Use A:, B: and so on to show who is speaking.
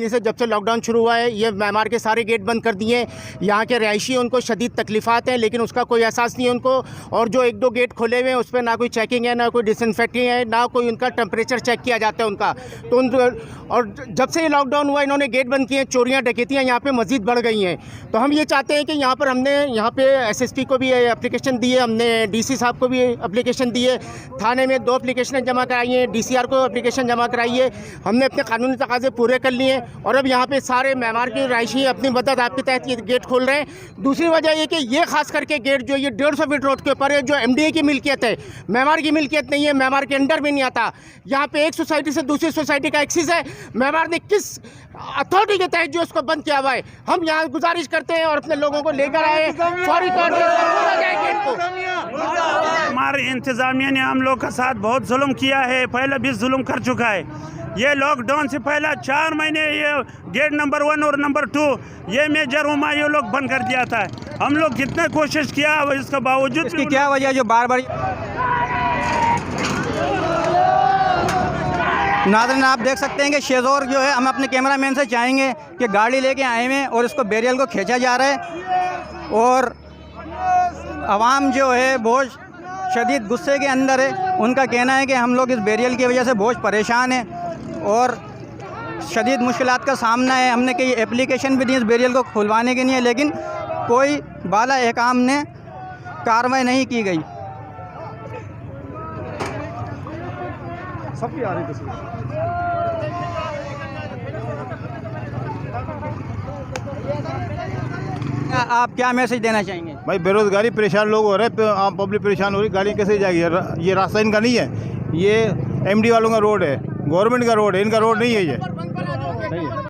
A: महीने से जब से लॉकडाउन शुरू हुआ है ये म्यांमार के सारे गेट बंद कर दिए। यहाँ के रहायशी उनको शदीद तकलीफ़ात हैं, लेकिन उसका कोई एहसास नहीं है उनको। और जो 1-2 गेट खोले हुए हैं उस पर ना कोई चेकिंग है, ना कोई डिसइंफेक्टिंग है, ना कोई उनका टेम्परेचर चेक किया जाता है उनका। तो और जब से ये लॉकडाउन हुआ इन्होंने गेट बंद किए, चोरियाँ डकैतियाँ यहाँ पर मज़ीद बढ़ गई हैं। तो हम ये चाहते हैं कि यहाँ पर हमने यहाँ पे SSP को भी एप्लीकेशन दी है, हमने DC साहब को भी एप्लीकेशन दी है, थाने में 2 एप्लीकेशन जमा कराई हैं, DCR को एप्लीकेशन जमा कराई है। हमने अपने कानूनी तकाजे पूरे कर लिए हैं और अब यहाँ पे सारे म्यांमार के रहायशी अपनी मदद आपके तहत ये गेट खोल रहे हैं। दूसरी वजह ये कि ये खास करके गेट जो ये 150 फीट रोड के ऊपर है, जो MDA की मिल्कियत है, म्यांमार की मिल्कियत नहीं है, म्यांमार के अंडर भी नहीं आता। यहाँ पे एक सोसाइटी से दूसरी सोसाइटी का एक्सेस है। म्यांमार ने किस अथॉरिटी के तहत जो उसको बंद किया हुआ है, हम यहाँ गुजारिश करते हैं और अपने लोगों को लेकर आए फौरी तौर पर।
B: हमारी इंतजामिया ने हम लोग का साथ बहुत जुल्म किया है, पहले भी जुल्म कर चुका है। ये लॉकडाउन से पहले 4 महीने ये गेट नंबर 1 और नंबर 2 ये मेजर हुमा ये लोग बंद कर दिया था। हम लोग कितने कोशिश किया, इसके बावजूद
C: इसकी क्या वजह जो बार बार नाज़रीन आप देख सकते हैं कि शेज़ोर जो है, हम अपने कैमरामैन से चाहेंगे कि गाड़ी लेके आए हैं और इसको बैरियल को खींचा जा रहा है और आवाम जो है बहुत शदीद गुस्से के अंदर है। उनका कहना है कि हम लोग इस बैरियल की वजह से बहुत परेशान हैं और शदीद मुश्किलात का सामना है। हमने कई एप्लीकेशन भी दी इस बैरियल को खुलवाने के लिए, लेकिन कोई बाला अहकाम ने कार्रवाई नहीं की गई।
D: सबकी आ रही तस्वीर।
C: आप क्या मैसेज देना चाहेंगे?
D: भाई बेरोजगारी परेशान लोग हो रहे हैं, आम पब्लिक परेशान हो रही, गाड़ी कैसे जाएगी? ये रास्ता इनका नहीं है, ये MD वालों का रोड है, गवर्नमेंट का रोड है, इनका रोड नहीं है ये।